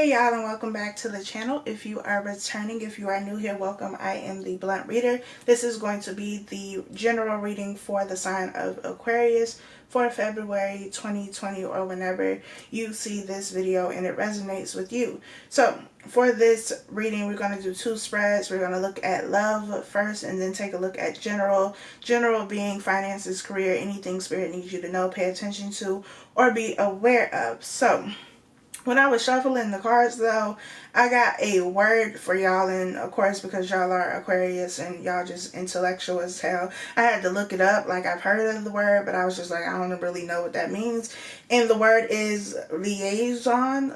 Hey y'all, and welcome back to the channel. If you are returning, if you are new here, welcome. I am the Blunt Reader. This is going to be the general reading for the sign of Aquarius for February 2020, or whenever you see this video and it resonates with you. So for this reading, we're going to do two spreads. We're going to look at love first and then take a look at general. General being finances, career, anything spirit needs you to know, pay attention to, or be aware of. So when I was shuffling the cards, though, I got a word for y'all, and of course, because y'all are Aquarius and y'all just intellectual as hell, I had to look it up. Like, I've heard of the word, but I was just like, I don't really know what that means. And the word is liaison.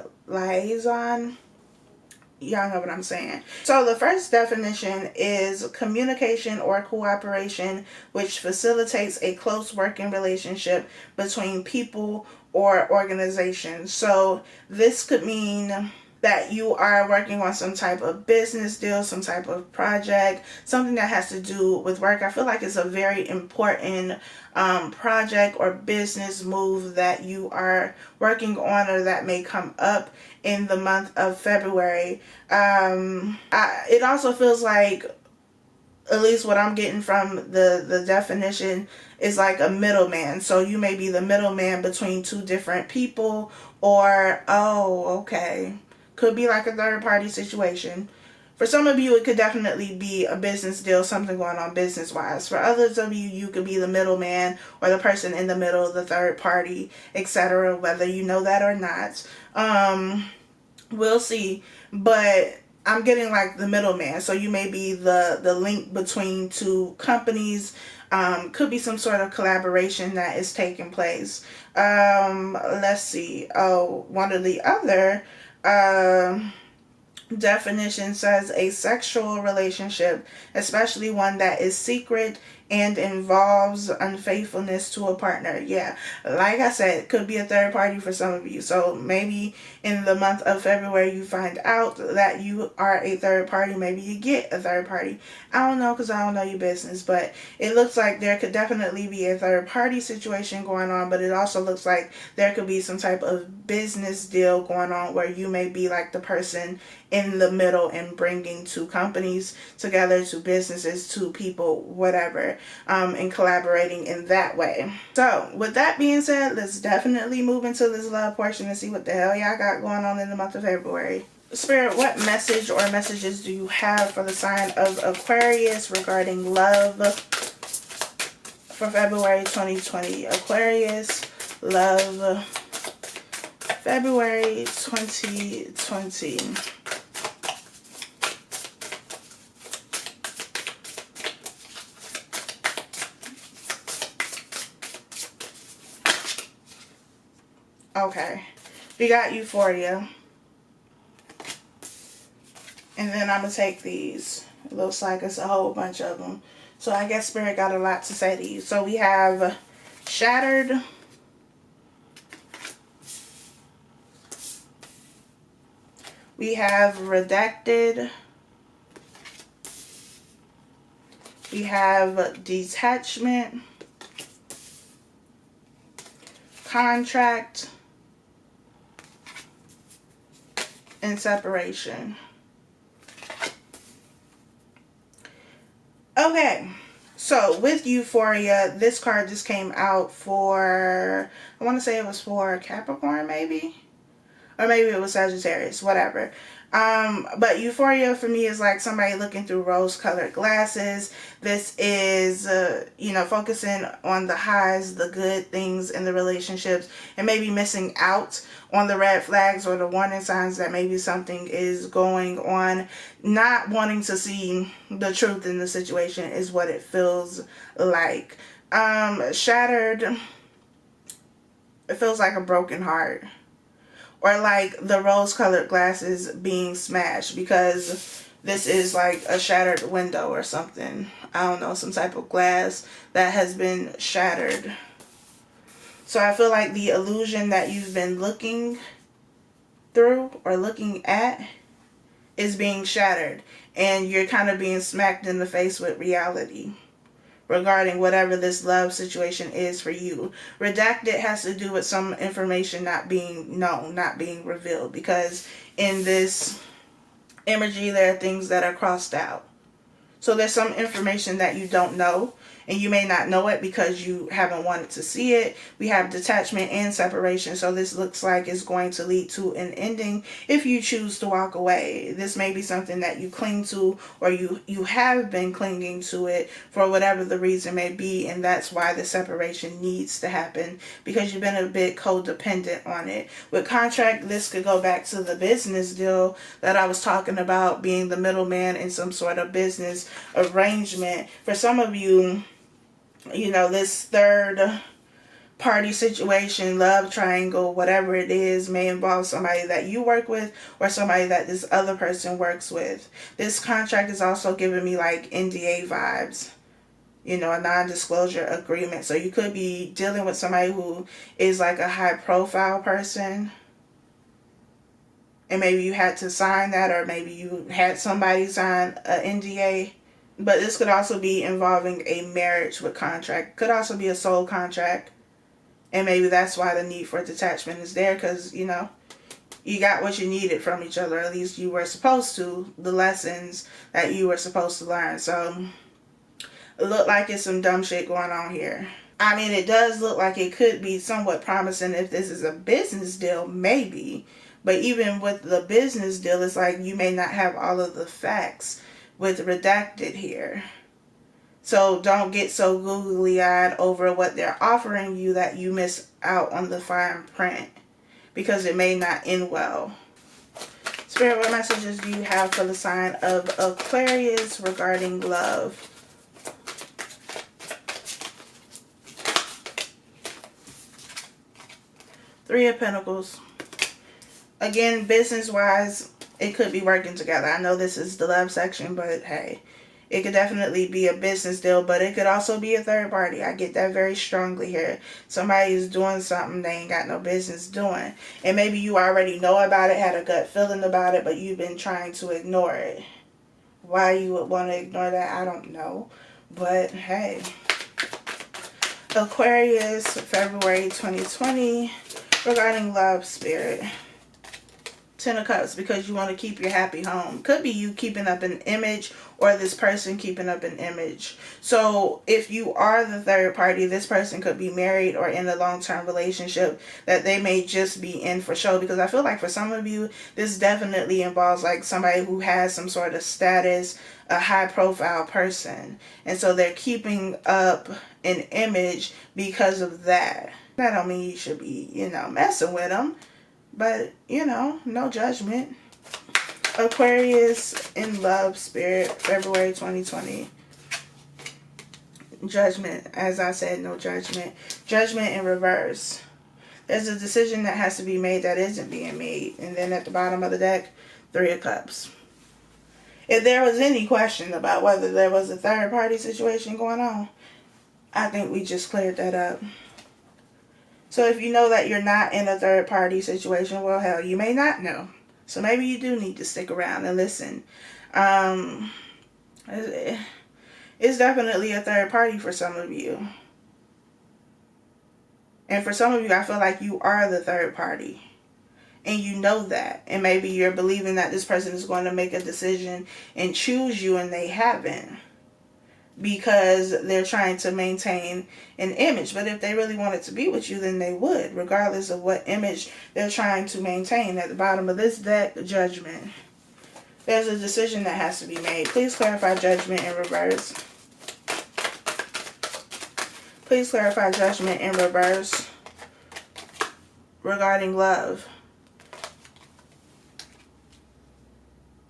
Y'all know what I'm saying. So the first definition is communication or cooperation which facilitates a close working relationship between people or organizations. So this could mean that you are working on some type of business deal, some type of project, something that has to do with work. I feel like it's a very important project or business move that you are working on, or that may come up in the month of February. It also feels like, at least what I'm getting from the definition, is like a middleman. So you may be the middleman between two different people, or, could be like a third party situation. For some of you, it could definitely be a business deal, something going on business wise. For others of you, you could be the middleman or the person in the middle, the third party, etc., whether you know that or not. We'll see. But I'm getting like the middleman. So you may be the link between two companies. Could be some sort of collaboration that is taking place. Let's see. Oh, one of the other definition says a sexual relationship, especially one that is secret and involves unfaithfulness to a partner. Yeah, like I said, it could be a third party for some of you. So maybe in the month of February you find out that you are a third party. Maybe you get a third party. I don't know, because I don't know your business, but it looks like there could definitely be a third party situation going on. But it also looks like there could be some type of business deal going on where you may be like the person in the middle and bringing two companies together, two businesses, two people, whatever, and collaborating in that way. So with that being said, let's definitely move into this love portion and see what the hell y'all got going on in the month of February. Spirit, what message or messages do you have for the sign of Aquarius regarding love for February 2020? Aquarius, love, February 2020. Okay, we got Euphoria. And then I'm going to take these. It looks like it's a whole bunch of them. So I guess Spirit got a lot to say to you. So we have Shattered. We have Redacted. We have Detachment. Contract. And Separation. Okay, so with Euphoria, this card just came out for, I want to say it was for Capricorn maybe? Or maybe it was Sagittarius, whatever. But Euphoria for me is like somebody looking through rose-colored glasses. This is, focusing on the highs, the good things in the relationships, and maybe missing out on the red flags or the warning signs that maybe something is going on. Not wanting to see the truth in the situation is what it feels like. Shattered, it feels like a broken heart. Or like the rose-colored glasses being smashed, because this is like a shattered window or something. I don't know, some type of glass that has been shattered. So I feel like the illusion that you've been looking through or looking at is being shattered. And you're kind of being smacked in the face with reality. regarding whatever this love situation is for you. Redacted has to do with some information not being known, not being revealed, because in this imagery there are things that are crossed out. So there's some information that you don't know, and you may not know it because you haven't wanted to see it. We have detachment and separation, so this looks like it's going to lead to an ending if you choose to walk away. This may be something that you cling to, or you have been clinging to it for whatever the reason may be, and that's why the separation needs to happen, because you've been a bit codependent on it. With contract, this could go back to the business deal that I was talking about, being the middleman in some sort of business arrangement. For some of you, you know, this third party situation, love triangle, whatever it is, may involve somebody that you work with or somebody that this other person works with. This contract is also giving me like NDA vibes, you know, a non-disclosure agreement. So you could be dealing with somebody who is like a high profile person, and maybe you had to sign that, or maybe you had somebody sign an NDA. But this could also be involving a marriage with contract. Could also be a soul contract. And maybe that's why the need for detachment is there, because, you know, you got what you needed from each other. At least you were supposed to. The lessons that you were supposed to learn. So, it looked like it's some dumb shit going on here. I mean, it does look like it could be somewhat promising if this is a business deal, maybe. But even with the business deal, it's like you may not have all of the facts with redacted here. So don't get so googly-eyed over what they're offering you that you miss out on the fine print, because it may not end well. Spirit, what messages do you have for the sign of Aquarius regarding love? Three of Pentacles. Again, business-wise, it could be working together. I know this is the love section, but hey, it could definitely be a business deal, but it could also be a third party. I get that very strongly here. Somebody is doing something they ain't got no business doing. And maybe you already know about it, had a gut feeling about it, but you've been trying to ignore it. Why you would want to ignore that, I don't know. But hey. Aquarius, February 2020, regarding love, Spirit. Ten of Cups, because you want to keep your happy home. Could be you keeping up an image, or this person keeping up an image. So if you are the third party, this person could be married or in a long-term relationship that they may just be in for show. Because I feel like for some of you, this definitely involves like somebody who has some sort of status, a high-profile person. And so they're keeping up an image because of that. That don't mean you should be, you know, messing with them. But, you know, no judgment. Aquarius in love, Spirit, February 2020. Judgment. As I said, no judgment. Judgment in reverse. There's a decision that has to be made that isn't being made. And then at the bottom of the deck, Three of Cups. If there was any question about whether there was a third party situation going on, I think we just cleared that up. So if you know that you're not in a third party situation, well, hell, you may not know. So maybe you do need to stick around and listen. It's definitely a third party for some of you. And for some of you, I feel like you are the third party. And you know that. And maybe you're believing that this person is going to make a decision and choose you, and they haven't. Because they're trying to maintain an image. But if they really wanted to be with you, then they would, regardless of what image they're trying to maintain. At the bottom of this deck, Judgment. There's a decision that has to be made. Please clarify Judgment in reverse. Please clarify Judgment in reverse regarding love.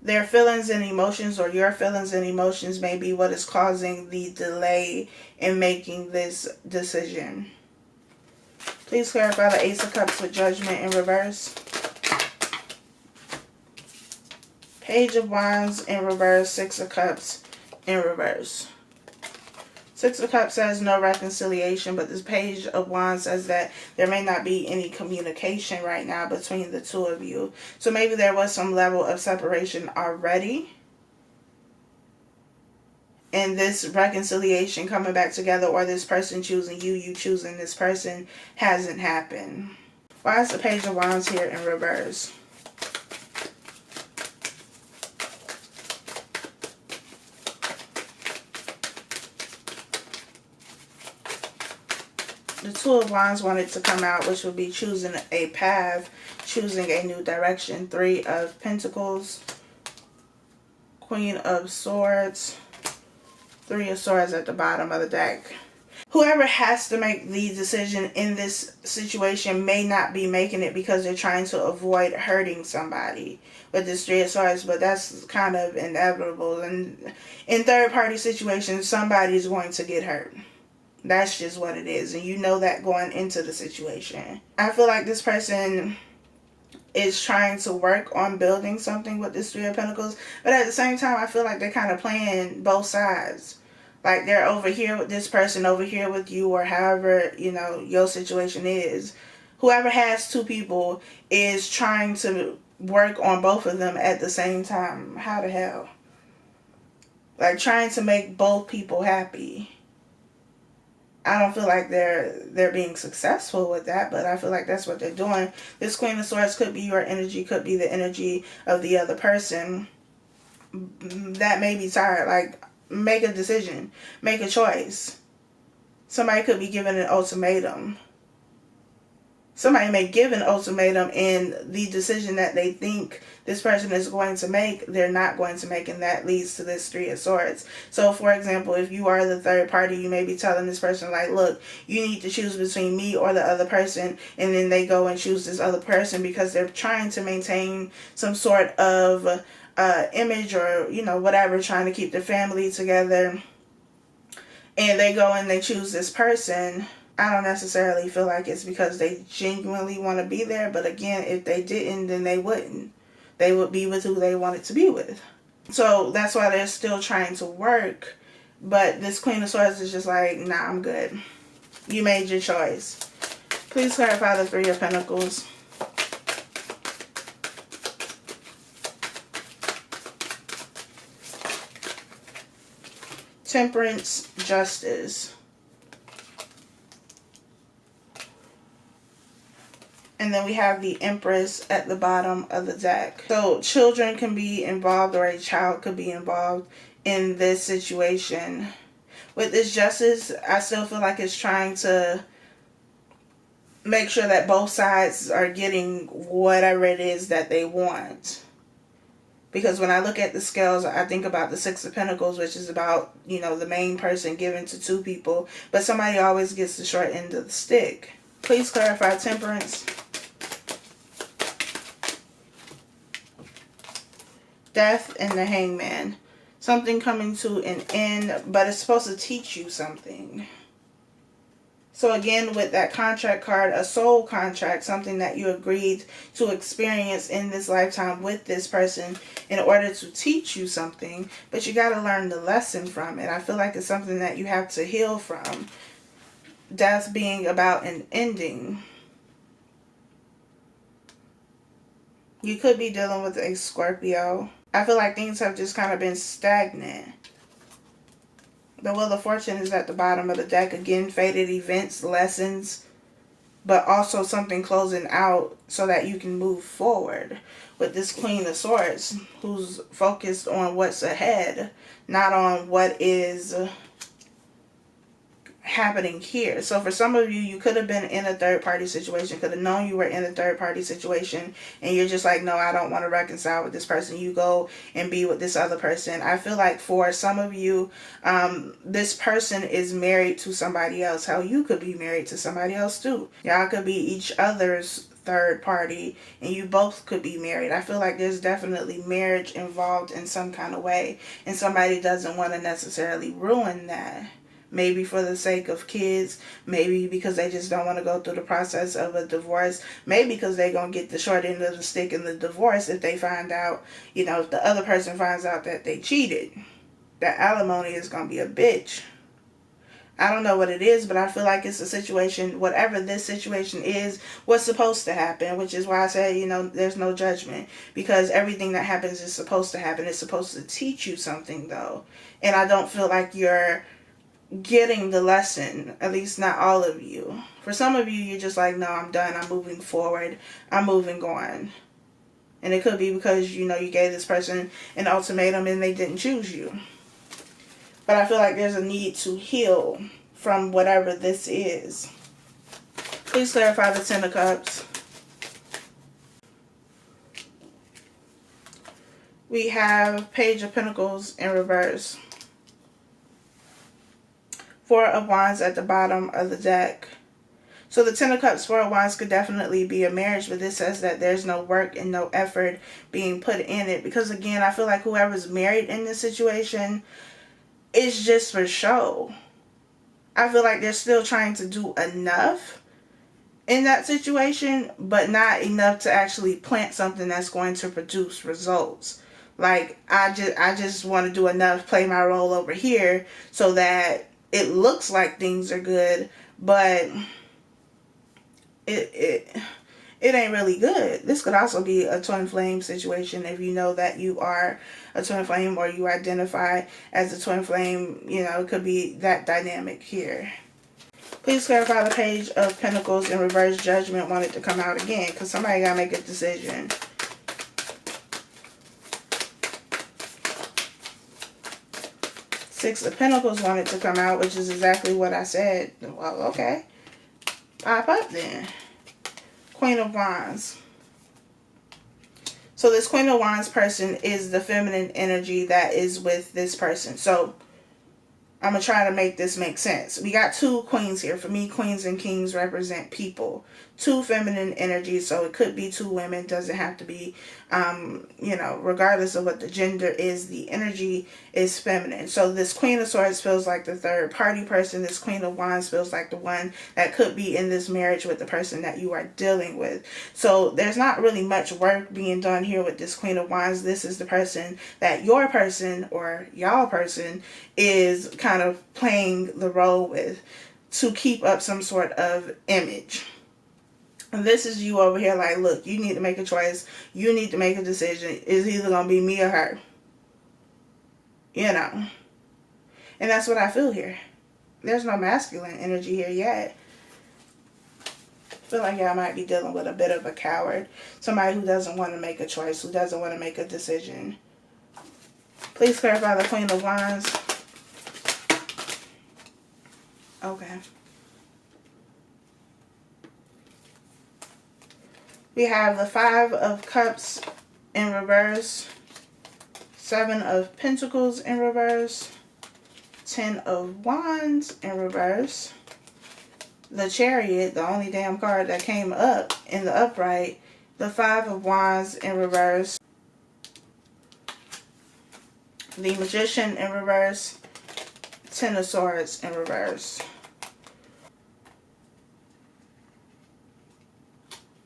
Their feelings and emotions, or your feelings and emotions, may be what is causing the delay in making this decision. Please clarify the Ace of Cups with Judgment in reverse. Page of Wands in reverse, Six of Cups in reverse. Six of Cups says no reconciliation, but this Page of Wands says that there may not be any communication right now between the two of you. So maybe there was some level of separation already. and this reconciliation coming back together, or this person choosing you, you choosing this person, hasn't happened. Why is the Page of Wands here in reverse? The Two of Wands wanted to come out, which would be choosing a path, choosing a new direction. Three of Pentacles, Queen of Swords, Three of Swords at the bottom of the deck. Whoever has to make the decision in this situation may not be making it because they're trying to avoid hurting somebody with this Three of Swords, but that's kind of inevitable. And in third-party situations, somebody's going to get hurt. That's just what it is, and you know that going into the situation. I feel like this person is trying to work on building something with this Three of Pentacles, but at the same time, I feel like they're kind of playing both sides. Like, they're over here with this person, over here with you, or however, you know, your situation is. Whoever has two people is trying to work on both of them at the same time. How the hell? Like, trying to make both people happy. I don't feel like they're being successful with that, but I feel like that's what they're doing. This Queen of Swords could be your energy, could be the energy of the other person that may be tired. Like, make a decision. Make a choice. Somebody could be given an ultimatum. Somebody may give an ultimatum, and the decision that they think this person is going to make, they're not going to make, and that leads to this Three of Swords. So, for example, if you are the third party, you may be telling this person, like, look, you need to choose between me or the other person, and then they go and choose this other person because they're trying to maintain some sort of image, or, you know, whatever, trying to keep their family together, and they go and they choose this person. I don't necessarily feel like it's because they genuinely want to be there, but again, if they didn't, then they wouldn't. They would be with who they wanted to be with. So that's why they're still trying to work, but this Queen of Swords is just like, nah, I'm good. You made your choice. Please clarify the Three of Pentacles. Temperance, Justice. And then we have the Empress at the bottom of the deck. So children can be involved, or a child could be involved in this situation. With this Justice, I still feel like it's trying to make sure that both sides are getting whatever it is that they want. Because when I look at the scales, I think about the Six of Pentacles, which is about, you know, the main person giving to two people. But somebody always gets the short end of the stick. Please clarify Temperance. Death and the Hangman. Something coming to an end, but it's supposed to teach you something. So again, with that contract card, a soul contract, something that you agreed to experience in this lifetime with this person in order to teach you something, but you got to learn the lesson from it. I feel like it's something that you have to heal from. Death being about an ending. You could be dealing with a Scorpio. I feel like things have just kind of been stagnant. The Wheel of Fortune is at the bottom of the deck. Again, fated events, lessons, but also something closing out so that you can move forward. With this Queen of Swords, who's focused on what's ahead, not on what is happening here. So for some of you, you could have been in a third party situation, could have known you were in a third party situation, and you're just like, no, I don't want to reconcile with this person. You go and be with this other person. I feel like for some of you, this person is married to somebody else. How you could be married to somebody else too. Y'all could be each other's third party, and you both could be married. I feel like there's definitely marriage involved in some kind of way, and somebody doesn't want to necessarily ruin that. Maybe for the sake of kids, maybe because they just don't want to go through the process of a divorce, maybe because they're going to get the short end of the stick in the divorce if they find out, you know, if the other person finds out that they cheated. That alimony is going to be a bitch. I don't know what it is, but I feel like it's a situation, whatever this situation is, what's supposed to happen, which is why I say, there's no judgment, because everything that happens is supposed to happen. It's supposed to teach you something, though. And I don't feel like you're getting the lesson, at least not all of you. For some of you, you're just like, no, I'm done. I'm moving forward. I'm moving on. And it could be because, you gave this person an ultimatum and they didn't choose you. But I feel like there's a need to heal from whatever this is. Please clarify the Ten of Cups. We have Page of Pentacles in reverse. Four of Wands at the bottom of the deck. So the Ten of Cups, Four of Wands could definitely be a marriage, but this says that there's no work and no effort being put in it. Because again, I feel like whoever's married in this situation, it's just for show. I feel like they're still trying to do enough in that situation, but not enough to actually plant something that's going to produce results. Like, I just want to do enough, play my role over here so that it looks like things are good, but it ain't really good. This could also be a twin flame situation if you know that you are a twin flame or you identify as a twin flame. It could be that dynamic here. Please clarify the Page of Pentacles in reverse. Judgment wanted to come out again because somebody got to make a decision. Six of Pentacles wanted to come out, which is exactly what I said. Well, okay. Pop up then. Queen of Wands. So this Queen of Wands person is the feminine energy that is with this person. So I'm going to try to make this make sense. We got two queens here. For me, queens and kings represent people. Two feminine energies, so it could be two women. Doesn't have to be, regardless of what the gender is, the energy is feminine. So this Queen of Swords feels like the third party person. This Queen of Wands feels like the one that could be in this marriage with the person that you are dealing with. So there's not really much work being done here with this Queen of Wands. This is the person that your person or y'all person is kind of playing the role with to keep up some sort of image. And this is you over here like, look, you need to make a choice. You need to make a decision. It's either going to be me or her. And that's what I feel here. There's no masculine energy here yet. I feel like y'all might be dealing with a bit of a coward. Somebody who doesn't want to make a choice, who doesn't want to make a decision. Please clarify the Queen of Wands. Okay. We have the Five of Cups in reverse, Seven of Pentacles in reverse, Ten of Wands in reverse, the Chariot, the only damn card that came up in the upright, the Five of Wands in reverse, the Magician in reverse, Ten of Swords in reverse.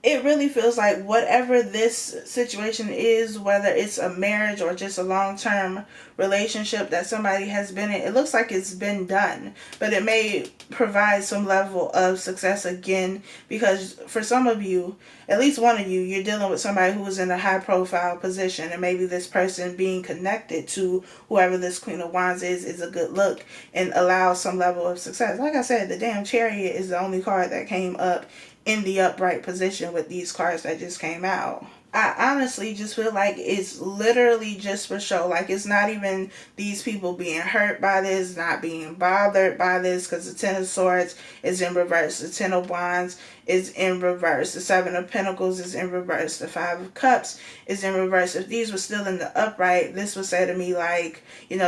It really feels like whatever this situation is, whether it's a marriage or just a long-term relationship that somebody has been in, it looks like it's been done. But it may provide some level of success again, because for some of you, at least one of you, you're dealing with somebody who is in a high-profile position, and maybe this person being connected to whoever this Queen of Wands is a good look and allows some level of success. Like I said, the damn Chariot is the only card that came up in the upright position with these cards that just came out. I honestly just feel like it's literally just for show. Like, it's not even these people being hurt by this, not being bothered by this, because the Ten of Swords is in reverse. The Ten of Wands is in reverse. The Seven of Pentacles is in reverse. The Five of Cups is in reverse. If these were still in the upright, this would say to me like,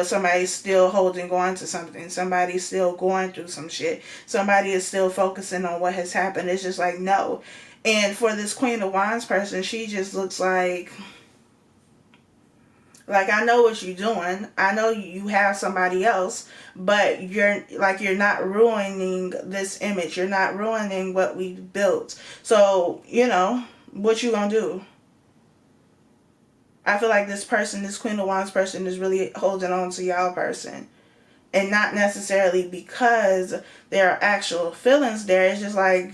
somebody's still holding on to something. Somebody's still going through some shit. Somebody is still focusing on what has happened. It's just like, no. And for this Queen of Wands person, she just looks like, I know what you're doing. I know you have somebody else, but you're not ruining this image. You're not ruining what we've built. So, what you gonna do? I feel like this person, this Queen of Wands person, is really holding on to y'all person. And not necessarily because there are actual feelings there. It's just like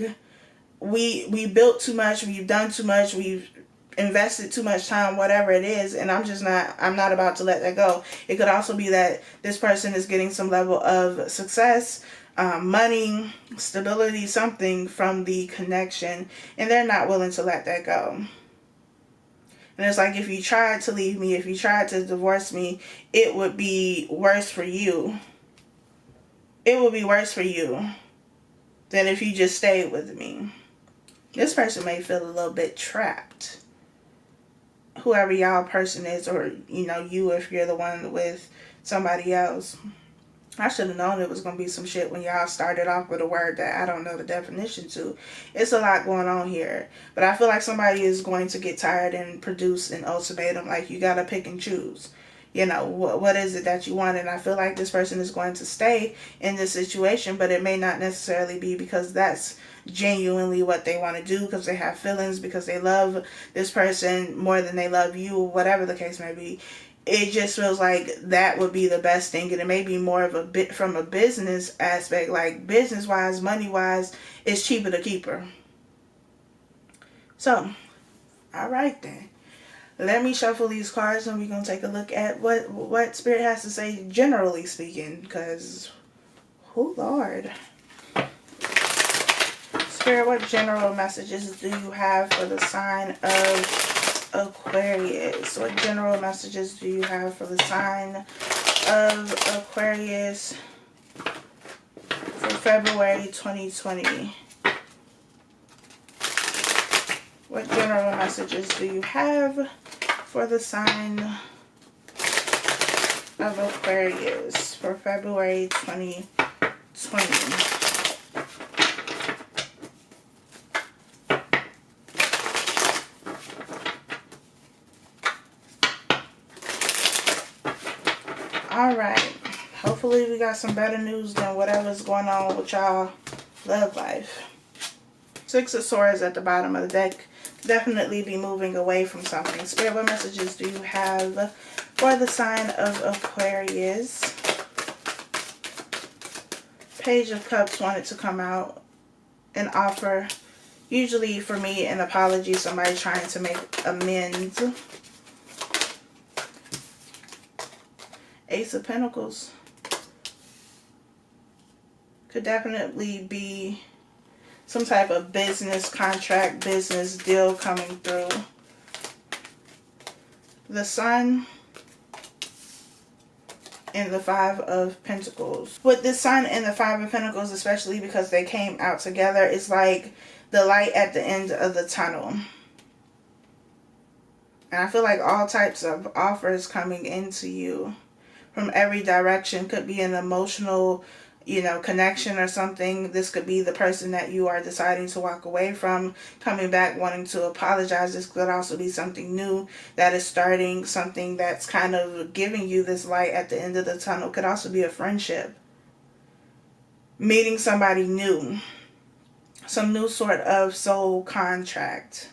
we built too much, we've done too much, we've invested too much time, whatever it is, and I'm not about to let that go. It could also be that this person is getting some level of success, money, stability, something from the connection, and they're not willing to let that go. And it's like, if you tried to leave me, if you tried to divorce me, it would be worse for you. It would be worse for you than if you just stayed with me. This person may feel a little bit trapped. Whoever y'all person is, or, you if you're the one with somebody else. I should have known it was going to be some shit when y'all started off with a word that I don't know the definition to. It's a lot going on here. But I feel like somebody is going to get tired and produce an ultimatum. Like, you got to pick and choose. What is it that you want? And I feel like this person is going to stay in this situation, but it may not necessarily be because that's genuinely what they want to do, because they have feelings, because they love this person more than they love you, whatever the case may be. It just feels like that would be the best thing, and it may be more of a bit from a business aspect, like business wise, money wise, it's cheaper to keep her. So, alright then. Let me shuffle these cards and we're going to take a look at what Spirit has to say, generally speaking, because, oh Lord. Spirit, what general messages do you have for the sign of Aquarius? What general messages do you have for the sign of Aquarius for February 2020? What general messages do you have for the sign of Aquarius for February 2020? Alright, hopefully we got some better news than whatever's going on with y'all love life. Six of Swords at the bottom of the deck. Definitely be moving away from something. Spirit, what messages do you have for the sign of Aquarius? Page of Cups wanted to come out and offer, usually for me, an apology, somebody trying to make amends. Ace of Pentacles could definitely be some type of business contract, business deal coming through. The Sun and the Five of Pentacles. With the Sun and the Five of Pentacles, especially because they came out together, it's like the light at the end of the tunnel. And I feel like all types of offers coming into you from every direction. Could be an emotional, connection or something. This could be the person that you are deciding to walk away from, coming back wanting to apologize. This could also be something new that is starting, something that's kind of giving you this light at the end of the tunnel. Could also be a friendship. Meeting somebody new. Some new sort of soul contract.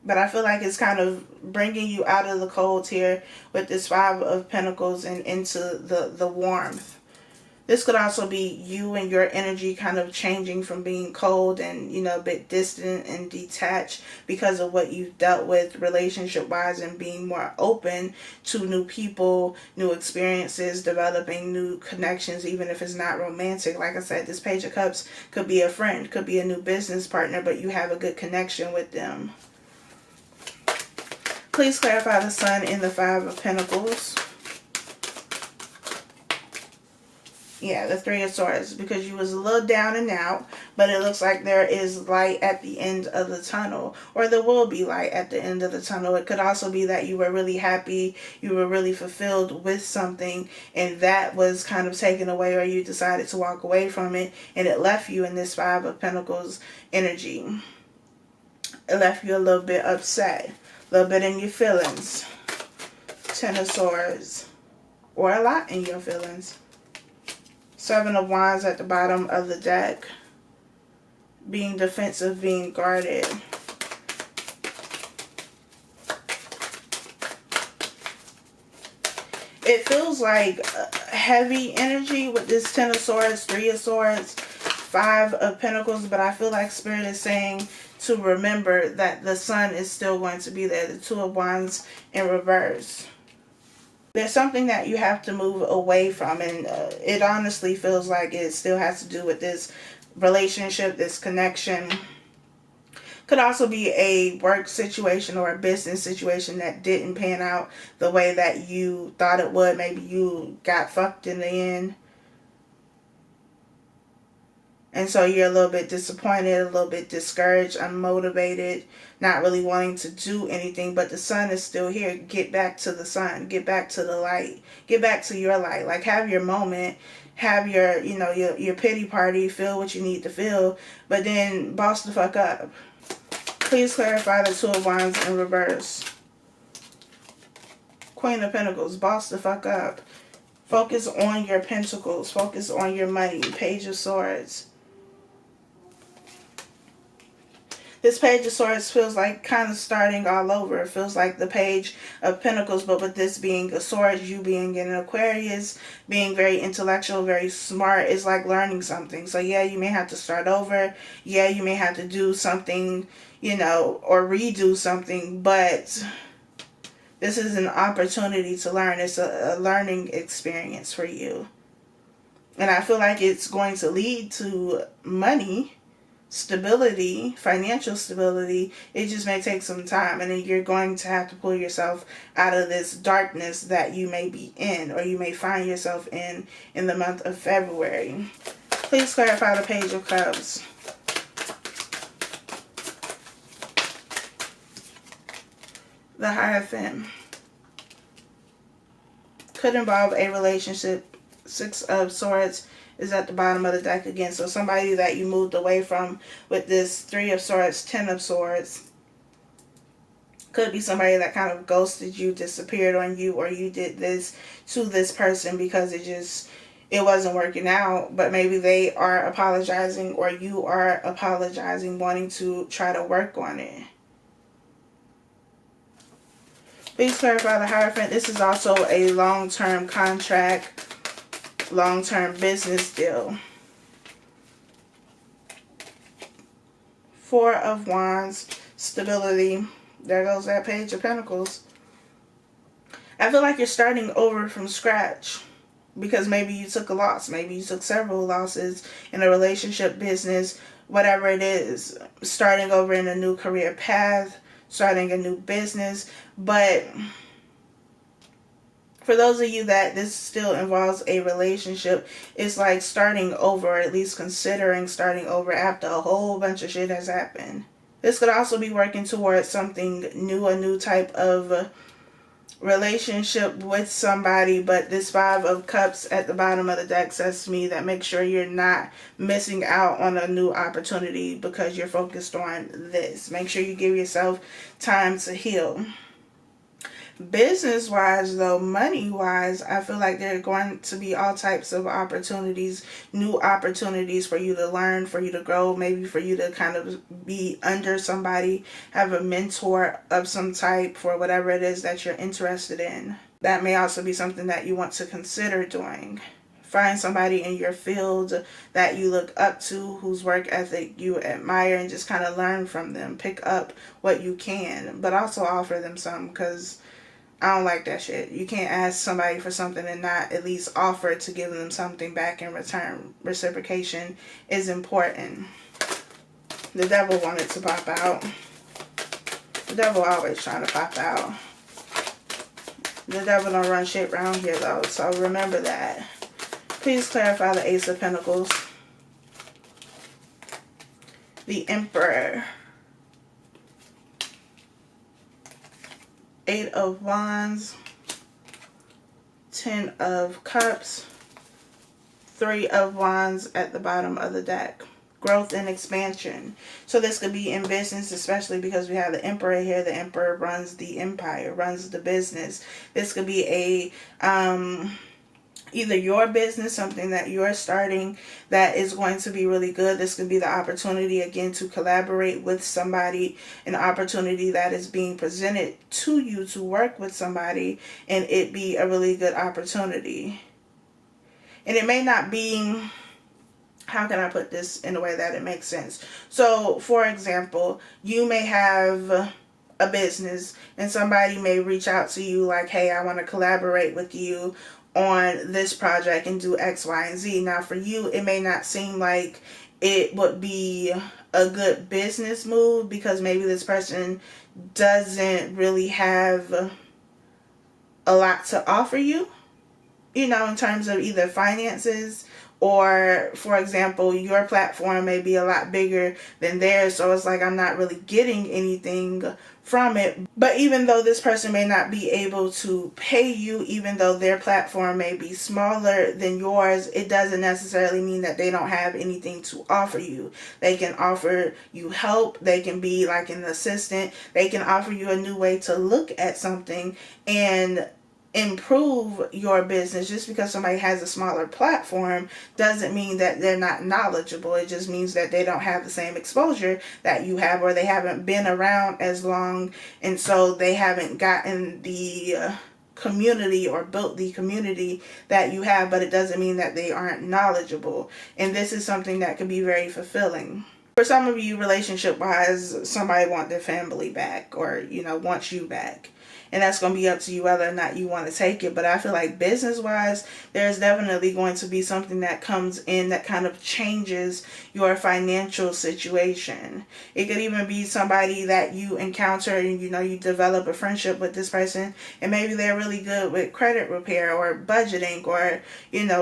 But I feel like it's kind of bringing you out of the cold here with this Five of Pentacles and into the warmth. This could also be you and your energy kind of changing from being cold and, a bit distant and detached because of what you've dealt with relationship-wise, and being more open to new people, new experiences, developing new connections, even if it's not romantic. Like I said, this Page of Cups could be a friend, could be a new business partner, but you have a good connection with them. Please clarify the Sun in the Five of Pentacles. Yeah, the Three of Swords, because you was a little down and out, but it looks like there is light at the end of the tunnel, or there will be light at the end of the tunnel. It could also be that you were really happy, you were really fulfilled with something, and that was kind of taken away, or you decided to walk away from it, and it left you in this Five of Pentacles energy. It left you a little bit upset. A little bit in your feelings. Ten of Swords. Or a lot in your feelings. Seven of Wands at the bottom of the deck. Being defensive, being guarded. it feels like heavy energy with this Ten of Swords, Three of Swords, Five of Pentacles, but I feel like Spirit is saying to remember that the sun is still going to be there. The Two of Wands in reverse. There's something that you have to move away from, and it honestly feels like it still has to do with this relationship, this connection. Could also be a work situation or a business situation that didn't pan out the way that you thought it would. Maybe you got fucked in the end. And so you're a little bit disappointed, a little bit discouraged, unmotivated, not really wanting to do anything. But the sun is still here. Get back to the sun. Get back to the light. Get back to your light. Like, have your moment. Have your, you know, your pity party. Feel what you need to feel. But then boss the fuck up. Please clarify the Two of Wands in reverse. Queen of Pentacles. Boss the fuck up. Focus on your pentacles. Focus on your money. Page of Swords. This Page of Swords feels like kind of starting all over. It feels like the Page of Pentacles, but with this being a sword, you being an Aquarius, being very intellectual, very smart, is like learning something. So yeah, you may have to start over. Yeah, you may have to do something, you know, or redo something, but this is an opportunity to learn. It's a learning experience for you. And I feel like it's going to lead to money, stability, financial stability. It just may take some time, and then you're going to have to pull yourself out of this darkness that you may be in, or you may find yourself in the month of February. Please clarify the Page of Cups. The Hierophant. Could involve a relationship. Six of Swords is at the bottom of the deck again. So somebody that you moved away from with this Three of Swords, Ten of Swords. Could be somebody that kind of ghosted you, disappeared on you, or you did this to this person because it wasn't working out. But maybe they are apologizing, or you are apologizing, wanting to try to work on it. Please clarify the Hierophant. This is also a long-term contract, long-term business deal. Four of Wands, stability. There goes that Page of Pentacles. I feel like you're starting over from scratch because maybe you took a loss. Maybe you took several losses in a relationship, business, whatever it is. Starting over in a new career path, starting a new business. But for those of you that this still involves a relationship, it's like starting over, or at least considering starting over after a whole bunch of shit has happened. This could also be working towards something new, a new type of relationship with somebody. But this Five of Cups at the bottom of the deck says to me that make sure you're not missing out on a new opportunity because you're focused on this. Make sure you give yourself time to heal. Business wise though, money wise, I feel like there are going to be all types of opportunities, new opportunities for you to learn, for you to grow, maybe for you to kind of be under somebody, have a mentor of some type for whatever it is that you're interested in. That may also be something that you want to consider doing. Find somebody in your field that you look up to, whose work ethic you admire, and just kind of learn from them. Pick up what you can, but also offer them some, because I don't like that shit. You can't ask somebody for something and not at least offer to give them something back in return. Reciprocation is important. The devil wanted to pop out. The devil always trying to pop out. The devil don't run shit around here though, so remember that. Please clarify the Ace of Pentacles. The Emperor. Eight of Wands, Ten of Cups, Three of Wands at the bottom of the deck. Growth and expansion. So this could be in business, especially because we have the Emperor here. The Emperor runs the empire, runs the business. This could be a either your business, something that you're starting that is going to be really good. This could be the opportunity again to collaborate with somebody, an opportunity that is being presented to you to work with somebody, and it be a really good opportunity. And it may not be, how can I put this in a way that it makes sense? So, for example, you may have a business and somebody may reach out to you like, hey, I want to collaborate with you on this project and do X, Y, and Z. Now, for you, it may not seem like it would be a good business move because maybe this person doesn't really have a lot to offer you, you know, in terms of either finances or, for example, your platform may be a lot bigger than theirs. So it's like, I'm not really getting anything from it. But even though this person may not be able to pay you, even though their platform may be smaller than yours, it doesn't necessarily mean that they don't have anything to offer you. They can offer you help. They can be like an assistant. They can offer you a new way to look at something and improve your business. Just because somebody has a smaller platform doesn't mean that they're not knowledgeable. It just means that they don't have the same exposure that you have, or they haven't been around as long, and so they haven't gotten the community or built the community that you have. But it doesn't mean that they aren't knowledgeable, and this is something that could be very fulfilling. For some of you, relationship wise, somebody wants their family back, or wants you back, and that's going to be up to you whether or not you want to take it. But I feel like business wise, there's definitely going to be something that comes in that kind of changes your financial situation. It could even be somebody that you encounter and you develop a friendship with this person, and maybe they're really good with credit repair or budgeting or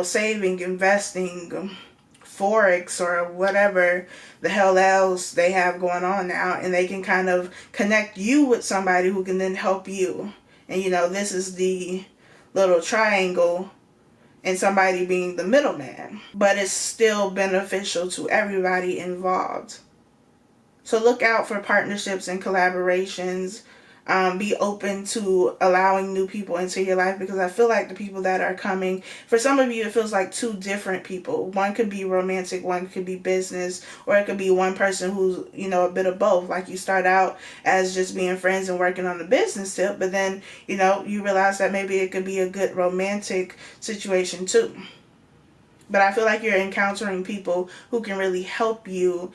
saving, investing, Forex, or whatever the hell else they have going on now, and they can kind of connect you with somebody who can then help you. And this is the little triangle, and somebody being the middleman, but it's still beneficial to everybody involved. So look out for partnerships and collaborations. Be open to allowing new people into your life, because I feel like the people that are coming, for some of you, it feels like two different people. One could be romantic, one could be business, or it could be one person who's, a bit of both. Like you start out as just being friends and working on the business tip, but then, you realize that maybe it could be a good romantic situation too. But I feel like you're encountering people who can really help you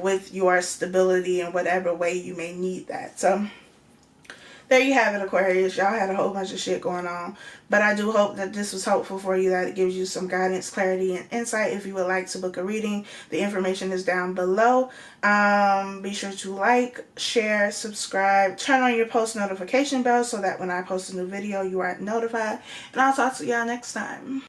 with your stability in whatever way you may need that. So there you have it, Aquarius. Y'all had a whole bunch of shit going on. But I do hope that this was helpful for you, that it gives you some guidance, clarity, and insight. If you would like to book a reading, the information is down below. Be sure to like, share, subscribe, turn on your post notification bell so that when I post a new video, you are notified. And I'll talk to y'all next time.